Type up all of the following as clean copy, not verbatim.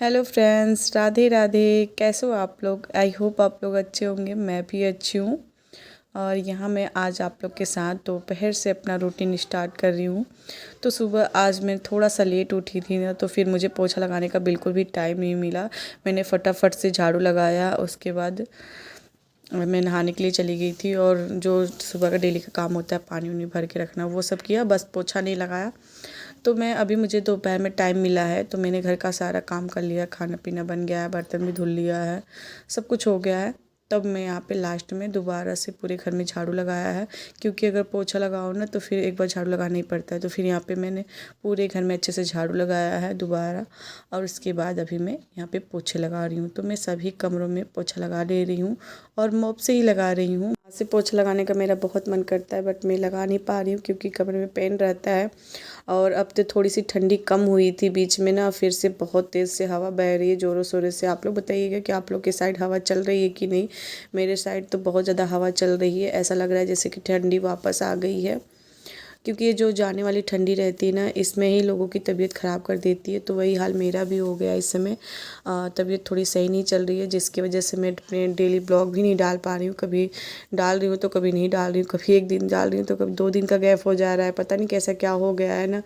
Hello friends, Radhe Radhe. कैसे हो आप लोग? आई होप आप लोग अच्छे होंगे। मैं भी अच्छी हूँ। और यहाँ मैं आज आप लोग के साथ दोपहर से अपना रूटीन स्टार्ट कर रही हूँ। तो सुबह आज मैं थोड़ा सा लेट उठी थी ना, तो फिर मुझे पोछा लगाने का बिल्कुल भी टाइम नहीं मिला। मैंने फटाफट से झाड़ू लगाया, उसके बाद मैं नहाने के लिए चली गई थी और जो सुबह का डेली का काम होता है पानी उनी भर के रखना, वो सब किया, बस पोछा नहीं लगाया। तो मैं अभी मुझे दोपहर में टाइम मिला है तो मैंने घर का सारा काम कर लिया, खाना पीना बन गया है, बर्तन भी धुल लिया है, सब कुछ हो गया है। तब मैं यहाँ पे लास्ट में दोबारा से पूरे घर में झाड़ू लगाया है, क्योंकि अगर पोछा लगाओ ना तो फिर एक बार झाड़ू लगाना ही पड़ता है। तो फिर यहाँ पे मैंने पूरे घर में अच्छे से झाड़ू लगाया है दोबारा, और उसके बाद अभी मैं यहाँ पे पोछे लगा रही हूँ। तो मैं सभी कमरों में पोछा लगा ले रही हूँ और मॉप से ही लगा रही हूँ। हाथ से पोछा लगाने का मेरा बहुत मन करता है, बट मैं लगा नहीं पा रही हूँ क्योंकि कमरे में पेन रहता है। और अब तो थोड़ी सी ठंडी कम हुई थी, बीच में ना फिर से बहुत तेज़ से हवा बह रही है ज़ोरों शोरों से। आप लोग बताइएगा कि आप लोग के साइड हवा चल रही है कि नहीं। मेरे साइड तो बहुत ज़्यादा हवा चल रही है, ऐसा लग रहा है जैसे कि ठंडी वापस आ गई है। क्योंकि ये जो जाने वाली ठंडी रहती है ना, इसमें ही लोगों की तबीयत ख़राब कर देती है। तो वही हाल मेरा भी हो गया इस समय। तबीयत थोड़ी सही नहीं चल रही है, जिसकी वजह से मैं अपने डेली ब्लॉग भी नहीं डाल पा रही हूँ। कभी डाल रही हूँ तो कभी नहीं डाल रही हूँ, कभी एक दिन डाल रही हूँ तो कभी 2 दिन का गैप हो जा रहा है। पता नहीं कैसा क्या हो गया है ना,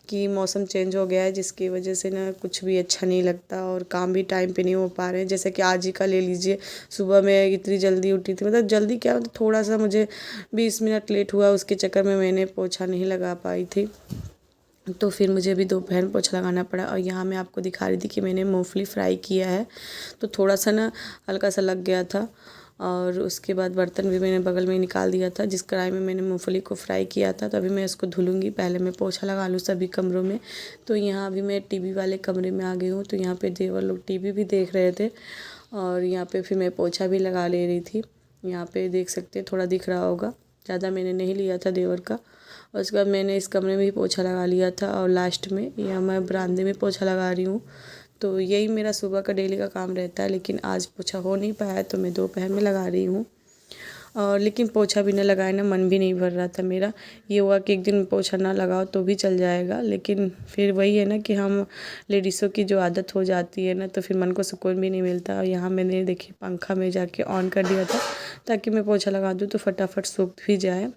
कि मौसम चेंज हो गया है, जिसकी वजह से ना कुछ भी अच्छा नहीं लगता और काम भी टाइम पे नहीं हो पा रहे हैं। जैसे कि आज ही का ले लीजिए, सुबह मैं इतनी जल्दी उठी थी, मतलब जल्दी क्या, मतलब थोड़ा सा मुझे 20 मिनट लेट हुआ, उसके चक्कर में मैंने पोछा नहीं लगा पाई थी। तो फिर मुझे भी दोपहर में पोछा लगाना पड़ा। और यहाँ मैं आपको दिखा रही थी कि मैंने मूंगफली फ्राई किया है, तो थोड़ा सा ना हल्का सा लग गया था। और उसके बाद बर्तन भी मैंने बगल में निकाल दिया था, जिस कढ़ाई में मैंने मूंगफली को फ्राई किया था। तो अभी मैं इसको धुलूँगी, पहले मैं पोछा लगा लूँ सभी कमरों में। तो यहाँ अभी मैं टीवी वाले कमरे में आ गई हूँ। तो यहाँ पे देवर लोग टीवी भी देख रहे थे और यहाँ पे फिर मैं पोछा भी लगा ले रही थी। यहाँ पे देख सकते हैं, थोड़ा दिख रहा होगा, ज़्यादा मैंने नहीं लिया था देवर का। और उसके बाद मैंने इस कमरे में भी पोछा लगा लिया था, और लास्ट में यहाँ मैं बरामदे में पोछा लगा रही हूँ। तो यही मेरा सुबह का डेली का काम रहता है, लेकिन आज पोछा हो नहीं पाया तो मैं दोपहर में लगा रही हूँ। और लेकिन पोछा भी ना लगाए ना मन भी नहीं भर रहा था मेरा। ये हुआ कि एक दिन पोछा ना लगाओ तो भी चल जाएगा, लेकिन फिर वही है ना कि हम लेडीज़ों की जो आदत हो जाती है ना, तो फिर मन को सुकून भी नहीं मिलता। और यहाँ मैंने देखिए पंखा में जाके ऑन कर दिया था, ताकि मैं पोछा लगा दूँ तो फटाफट सूख भी जाए।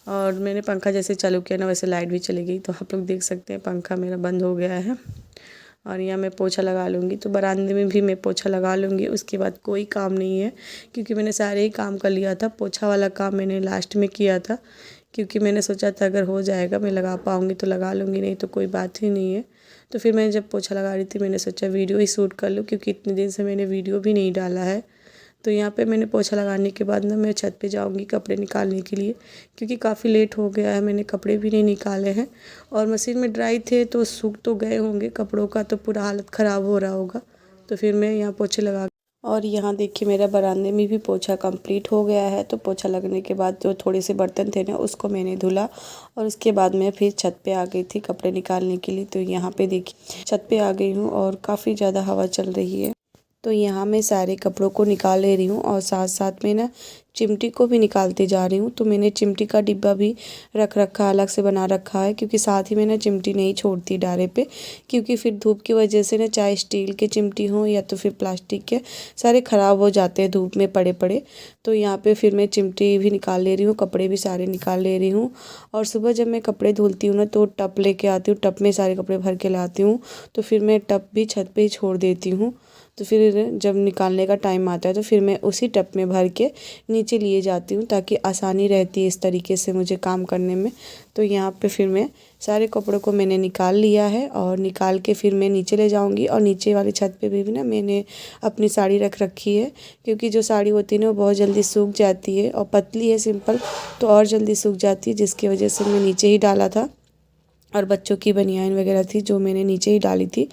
और मैंने पंखा जैसे चालू किया ना, वैसे लाइट भी चली गई। तो आप लोग देख सकते हैं पंखा मेरा बंद हो गया है। और यहाँ मैं पोछा लगा लूँगी, तो बरामदे में भी मैं पोछा लगा लूँगी। उसके बाद कोई काम नहीं है, क्योंकि मैंने सारे ही काम कर लिया था। पोछा वाला काम मैंने लास्ट में किया था, क्योंकि मैंने सोचा था अगर हो जाएगा, मैं लगा पाऊँगी तो लगा लूँगी, नहीं तो कोई बात ही नहीं है। तो फिर मैंने जब पोछा लगा रही थी, मैंने सोचा वीडियो ही शूट कर लूँ, क्योंकि इतने दिन से मैंने वीडियो भी नहीं डाला है। तो यहाँ पे मैंने पोछा लगाने के बाद ना मैं छत पे जाऊँगी कपड़े निकालने के लिए, क्योंकि काफ़ी लेट हो गया है, मैंने कपड़े भी नहीं निकाले हैं। और मशीन में ड्राई थे तो सूख तो गए होंगे कपड़ों का, तो पूरा हालत ख़राब हो रहा होगा। तो फिर मैं यहाँ पोछे लगा, और यहाँ देखिए मेरा बरामदे में भी पोछा कंप्लीट हो गया है। तो पोछा लगने के बाद जो थोड़े से बर्तन थे ना, उसको मैंने धुला, और उसके बाद मैं फिर छत पे आ गई थी कपड़े निकालने के लिए। तो यहाँ पे देखिए छत पे आ गई हूँ और काफ़ी ज़्यादा हवा चल रही है। तो यहाँ मैं सारे कपड़ों को निकाल ले रही हूँ, और साथ साथ में ना चिमटी को भी निकालते जा रही हूँ। तो मैंने चिमटी का डिब्बा भी रख रखा, अलग से बना रखा है, क्योंकि साथ ही में ना चिमटी नहीं छोड़ती डारे पे, क्योंकि फिर धूप की वजह से ना, चाहे स्टील के चिमटी हो या तो फिर प्लास्टिक के, सारे ख़राब हो जाते हैं धूप में पड़े पड़े। तो यहाँ पे फिर मैं चिमटी भी निकाल ले रही हूँ, कपड़े भी सारे निकाल ले रही हूँ। और सुबह जब मैं कपड़े धुलती हूँ ना, तो टब लेके आती हूँ, टब में सारे कपड़े भर के लाती हूँ। तो फिर मैं टब भी छत पे ही छोड़ देती हूँ। तो फिर जब निकालने का टाइम आता है तो फिर मैं उसी टब में भर के नीचे लिए जाती हूँ, ताकि आसानी रहती है इस तरीके से मुझे काम करने में। तो यहाँ पे फिर मैं सारे कपड़ों को मैंने निकाल लिया है, और निकाल के फिर मैं नीचे ले जाऊँगी। और नीचे वाली छत पे भी ना मैंने अपनी साड़ी रख रखी है, क्योंकि जो साड़ी होती है ना वो बहुत जल्दी सूख जाती है, और पतली है सिंपल, तो और जल्दी सूख जाती है, जिसकी वजह से मैं नीचे ही डाला था। और बच्चों की बनियान वगैरह थी जो मैंने नीचे ही डाली थी,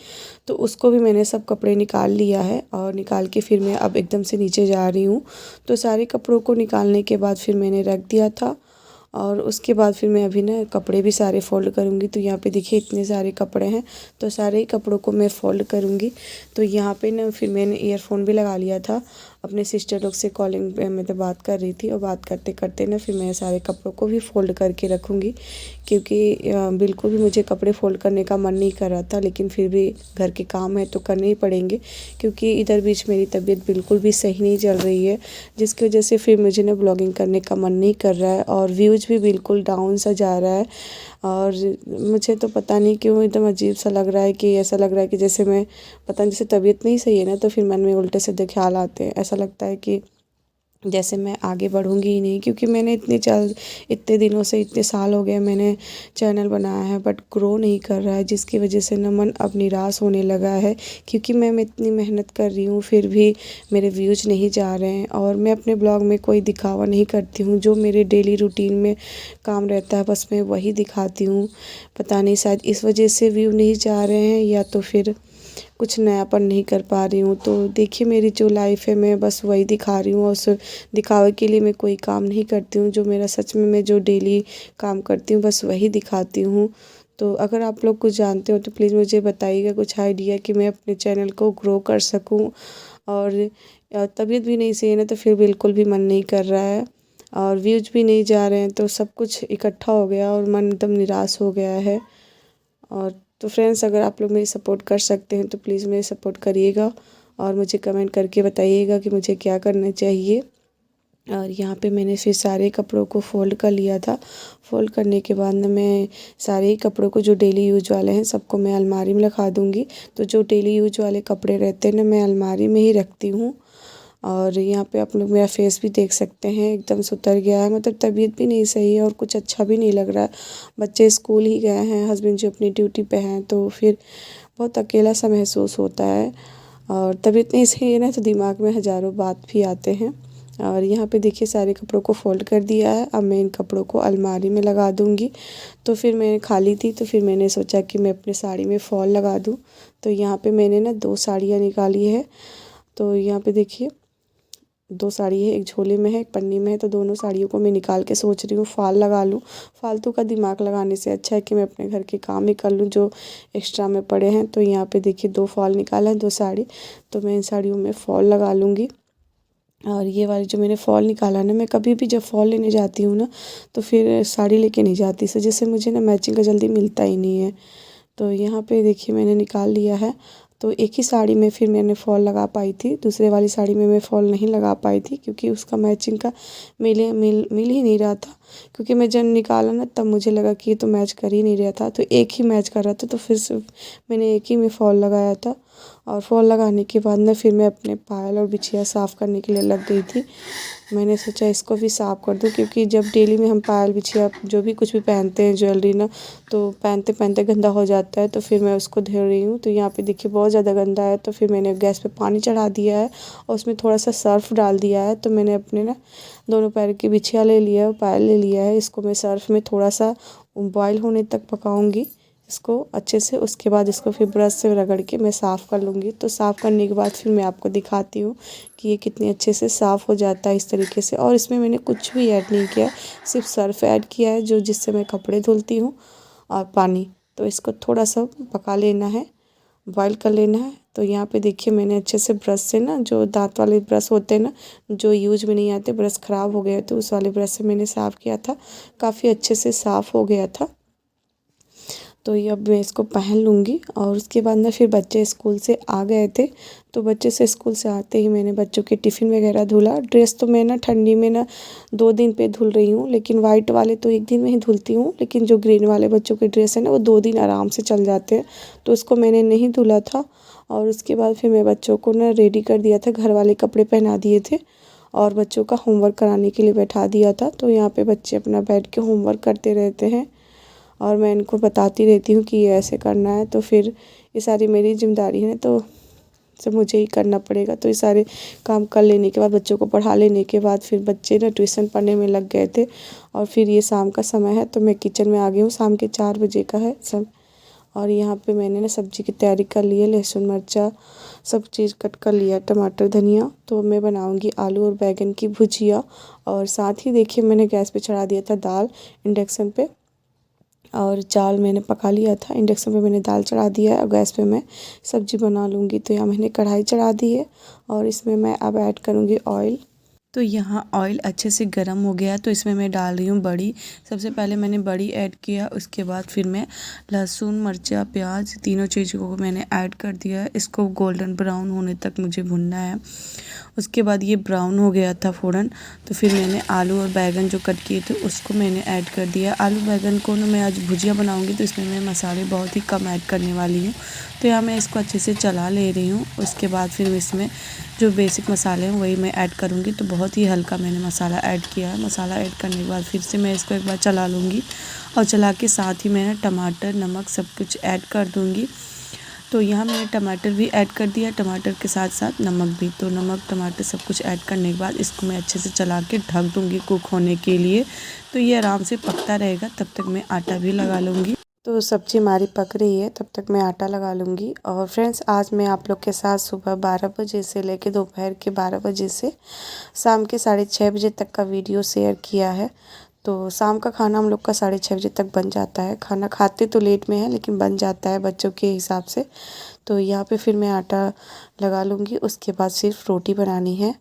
तो उसको भी मैंने सब कपड़े निकाल लिया है। और निकाल के फिर मैं अब एकदम से नीचे जा रही हूँ। तो सारे कपड़ों को निकालने के बाद फिर मैंने रख दिया था, और उसके बाद फिर मैं अभी ना कपड़े भी सारे फ़ोल्ड करूँगी। तो यहाँ पे देखिए इतने सारे कपड़े हैं, तो सारे ही कपड़ों को मैं फ़ोल्ड करूँगी। तो यहाँ पे ना फिर मैंने ईयरफ़ोन भी लगा लिया था, अपने सिस्टर लोग से कॉलिंग पे मैं तो बात कर रही थी, और बात करते करते ना फिर मैं सारे कपड़ों को भी फ़ोल्ड करके रखूँगी, क्योंकि बिल्कुल भी मुझे कपड़े फ़ोल्ड करने का मन नहीं कर रहा था, लेकिन फिर भी घर के काम है तो करने ही पड़ेंगे, क्योंकि इधर बीच मेरी तबीयत बिल्कुल भी सही नहीं चल रही है, जिसकी वजह से फिर मुझे ना ब्लॉगिंग करने का मन नहीं कर रहा है, और व्यूज़ भी बिल्कुल डाउन सा जा रहा है। और मुझे तो पता नहीं क्यों एकदम अजीब सा लग रहा है, कि ऐसा लग रहा है कि जैसे मैं पता नहीं, जैसे तबीयत नहीं सही है ना, तो फिर मन में उल्टे सीधे ख्याल आते हैं। ऐसा लगता है कि जैसे मैं आगे बढ़ूँगी ही नहीं, क्योंकि मैंने इतने दिनों से, इतने साल हो गए मैंने चैनल बनाया है, बट ग्रो नहीं कर रहा है, जिसकी वजह से ना मन अब निराश होने लगा है, क्योंकि मैं इतनी मेहनत कर रही हूँ फिर भी मेरे व्यूज़ नहीं जा रहे हैं। और मैं अपने ब्लॉग में कोई दिखावा नहीं करती हूँ, जो मेरे डेली रूटीन में काम रहता है बस मैं वही दिखाती हूँ। पता नहीं शायद इस वजह से व्यू नहीं जा रहे हैं, या तो फिर कुछ नयापन नहीं कर पा रही हूँ। तो देखिए मेरी जो लाइफ है मैं बस वही दिखा रही हूँ, और उस दिखावे के लिए मैं कोई काम नहीं करती हूँ। जो मेरा सच में मैं जो डेली काम करती हूँ बस वही दिखाती हूँ। तो अगर आप लोग कुछ जानते हो तो प्लीज़ मुझे बताइएगा कुछ आइडिया, कि मैं अपने चैनल को ग्रो कर सकूँ। और तबीयत भी नहीं सही है ना, तो फिर बिल्कुल भी मन नहीं कर रहा है, और व्यूज भी नहीं जा रहे हैं, तो सब कुछ इकट्ठा हो गया और मन एकदम निराश हो गया है। और तो फ्रेंड्स, अगर आप लोग मेरी सपोर्ट कर सकते हैं तो प्लीज़ मेरी सपोर्ट करिएगा, और मुझे कमेंट करके बताइएगा कि मुझे क्या करना चाहिए। और यहाँ पे मैंने फिर सारे कपड़ों को फ़ोल्ड कर लिया था। फ़ोल्ड करने के बाद ना मैं सारे ही कपड़ों को, जो डेली यूज वाले हैं, सबको मैं अलमारी में रखा दूँगी। तो जो डेली यूज वाले कपड़े रहते हैं ना, मैं अलमारी में ही रखती हूँ। और यहाँ पे आप लोग मेरा फेस भी देख सकते हैं, एकदम सुतर गया है, मतलब तबीयत भी नहीं सही है और कुछ अच्छा भी नहीं लग रहा है। बच्चे स्कूल ही गए हैं, हस्बैंड जी अपनी ड्यूटी पे हैं, तो फिर बहुत अकेला सा महसूस होता है। और तबीयत नहीं सही है ना, तो दिमाग में हज़ारों बात भी आते हैं। और यहाँ पे देखिए सारे कपड़ों को फ़ोल्ड कर दिया है। अब मैं इन कपड़ों को अलमारी में लगा दूँगी। तो फिर मैं खाली थी, तो फिर मैंने सोचा कि मैं अपनी साड़ी में फ़ॉल लगा दूँ। तो यहाँ पे मैंने ना 2 साड़ियाँ निकाली है। तो यहाँ पे देखिए 2 साड़ी है, एक झोले में है, एक पन्नी में है। तो दोनों साड़ियों को मैं निकाल के सोच रही हूँ फ़ॉल लगा लूँ। फालतू का दिमाग लगाने से अच्छा है कि मैं अपने घर के काम ही कर लूँ जो एक्स्ट्रा में पड़े हैं। तो यहाँ पे देखिए 2 फ़ॉल निकाला है, 2 साड़ी। तो मैं इन साड़ियों में फ़ॉल लगा लूँगी। और ये वाली जो मैंने फ़ॉल निकाला ना, मैं कभी भी जब फ़ॉल लेने जाती हूँ ना, तो फिर साड़ी लेके नहीं जाती, इस वजह से मुझे ना मैचिंग का जल्दी मिलता ही नहीं है। तो यहाँ पे देखिए मैंने निकाल लिया है। तो एक ही साड़ी में फिर मैंने फ़ॉल लगा पाई थी, दूसरे वाली साड़ी में मैं फ़ॉल नहीं लगा पाई थी, क्योंकि उसका मैचिंग का मिल ही नहीं रहा था। क्योंकि मैं जब निकाला ना, तब मुझे लगा कि ये तो मैच कर ही नहीं रहा था, तो एक ही मैच कर रहा था, तो फिर से मैंने एक ही में फ़ॉल लगाया था। और फ़ॉल लगाने के बाद ना फिर मैं अपने पायल और बिछिया साफ़ करने के लिए लग गई थी। मैंने सोचा इसको भी साफ़ कर दूँ, क्योंकि जब डेली में हम पायल बिछिया जो भी कुछ भी पहनते हैं ज्वेलरी ना, तो पहनते पहनते गंदा हो जाता है। तो फिर मैं उसको धो रही हूँ। तो यहाँ पे देखिए बहुत ज़्यादा गंदा है, तो फिर मैंने गैस पे पानी चढ़ा दिया है, और उसमें थोड़ा सा सर्फ़ डाल दिया है। तो मैंने अपने ना दोनों पैर की बिछिया ले लिया है और पायल ले लिया है। इसको मैं सर्फ़ में थोड़ा सा बॉयल होने तक पकाऊंगी इसको अच्छे से। उसके बाद इसको फिर ब्रश से रगड़ के मैं साफ़ कर लूँगी। तो साफ़ करने के बाद फिर मैं आपको दिखाती हूँ कि ये कितने अच्छे से साफ़ हो जाता है इस तरीके से। और इसमें मैंने कुछ भी ऐड नहीं किया, सिर्फ सर्फ़ ऐड किया है, जो जिससे मैं कपड़े धुलती हूँ, और पानी। तो इसको थोड़ा सा पका लेना है, बॉयल कर लेना है। तो यहाँ पे देखिए मैंने अच्छे से ब्रश से ना, जो दांत वाले ब्रश होते हैं ना, जो यूज में नहीं आते, ब्रश ख़राब हो गए तो उस वाले ब्रश से मैंने साफ़ किया था, काफ़ी अच्छे से साफ़ हो गया था। तो ये अब मैं इसको पहन लूँगी। और उसके बाद ना फिर बच्चे स्कूल से आ गए थे, तो बच्चे से स्कूल से आते ही मैंने बच्चों के टिफ़िन वगैरह धुला। ड्रेस तो मैं ना ठंडी में ना 2 दिन पे धुल रही हूँ, लेकिन वाइट वाले तो 1 दिन में ही धुलती हूँ, लेकिन जो ग्रीन वाले बच्चों के ड्रेस है ना, वो 2 दिन आराम से चल जाते हैं, तो उसको मैंने नहीं धुला था। और उसके बाद फिर मैं बच्चों को ना रेडी कर दिया था, घर वाले कपड़े पहना दिए थे, और बच्चों का होमवर्क कराने के लिए बैठा दिया था। तो यहाँ पे बच्चे अपना बैठ के होमवर्क करते रहते हैं, और मैं इनको बताती रहती हूँ कि ये ऐसे करना है। तो फिर ये सारी मेरी जिम्मेदारी है, तो सब मुझे ही करना पड़ेगा। तो ये सारे काम कर लेने के बाद, बच्चों को पढ़ा लेने के बाद, फिर बच्चे ना ट्यूशन पढ़ने में लग गए थे। और फिर ये शाम का समय है, तो मैं किचन में आ गई हूँ, शाम के 4 बजे का है सब। और यहाँ पे मैंने ना सब्ज़ी की तैयारी कर ली है, लहसुन मिर्चा सब चीज़ कट कर लिया, टमाटर धनिया। तो मैं बनाऊँगी आलू और बैंगन की भुजिया। और साथ ही देखिए मैंने गैस पे चढ़ा दिया था दाल इंडक्शन पे। और चावल मैंने पका लिया था। इंडक्शन पे मैंने दाल चढ़ा दिया है और गैस पे मैं सब्जी बना लूँगी। तो यहाँ मैंने कढ़ाई चढ़ा दी है और इसमें मैं अब ऐड करूँगी ऑयल। तो यहाँ ऑयल अच्छे से गर्म हो गया तो इसमें मैं डाल रही हूँ बड़ी। सबसे पहले मैंने बड़ी ऐड किया, उसके बाद फिर मैं लहसुन, मिर्चा, प्याज तीनों चीज़ों को मैंने ऐड कर दिया। इसको गोल्डन ब्राउन होने तक मुझे भुनना है। उसके बाद ये ब्राउन हो गया था फ़ौरन, तो फिर मैंने आलू और बैंगन जो कट किए थे उसको मैंने ऐड कर दिया। आलू बैंगन को ना मैं आज भुजिया बनाऊँगी तो इसमें मैं मसाले बहुत ही कम ऐड करने वाली हूँ। तो यहाँ मैं इसको अच्छे से चला ले रही हूँ। उसके बाद फिर इसमें जो बेसिक मसाले हैं वही मैं ऐड करूँगी। तो बहुत ही हल्का मैंने मसाला ऐड किया है। मसाला ऐड करने के बाद फिर से मैं इसको एक बार चला लूँगी और चला के साथ ही मैं टमाटर, नमक सब कुछ ऐड कर दूँगी। तो यहाँ मैंने टमाटर भी ऐड कर दिया, टमाटर के साथ साथ नमक भी। तो नमक, टमाटर सब कुछ ऐड करने के बाद इसको मैं अच्छे से चला के ढक दूँगी कुक होने के लिए। तो ये आराम से पकता रहेगा, तब तक मैं आटा भी लगा लूँगी। तो सब्जी हमारी पक रही है, तब तक मैं आटा लगा लूँगी। और फ्रेंड्स, आज मैं आप लोग के साथ सुबह 12 बजे से लेकर दोपहर के 12 बजे से शाम के 6:30 बजे तक का वीडियो शेयर किया है। तो शाम का खाना हम लोग का 6:30 बजे तक बन जाता है। खाना खाते तो लेट में है लेकिन बन जाता है बच्चों के हिसाब से। तो यहाँ पे फिर मैं आटा लगा लूँगी, उसके बाद सिर्फ रोटी बनानी है।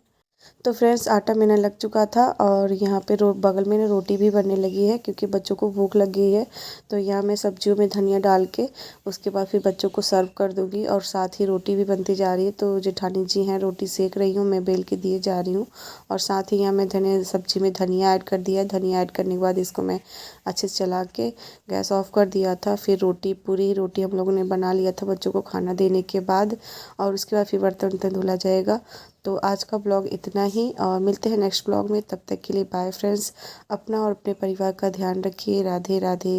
तो फ्रेंड्स, आटा मेरा लग चुका था और यहाँ पे बगल में रोटी भी बनने लगी है क्योंकि बच्चों को भूख लग गई है। तो यहाँ मैं सब्जियों में धनिया डाल के उसके बाद फिर बच्चों को सर्व कर दूँगी और साथ ही रोटी भी बनती जा रही है। तो जेठानी जी हैं, रोटी सेक रही हूँ, मैं बेल के दिए जा रही हूँ। और साथ ही यहाँ मैं सब्जी में धनिया ऐड कर दिया। धनिया ऐड करने के बाद इसको मैं अच्छे से चला के गैस ऑफ कर दिया था। फिर पूरी रोटी हम लोगों ने बना लिया था बच्चों को खाना देने के बाद। और उसके बाद फिर बर्तन वर्तन धुला जाएगा। तो आज का ब्लॉग इतना ही और मिलते हैं नेक्स्ट ब्लॉग में। तब तक के लिए बाय फ्रेंड्स। अपना और अपने परिवार का ध्यान रखिए। राधे राधे।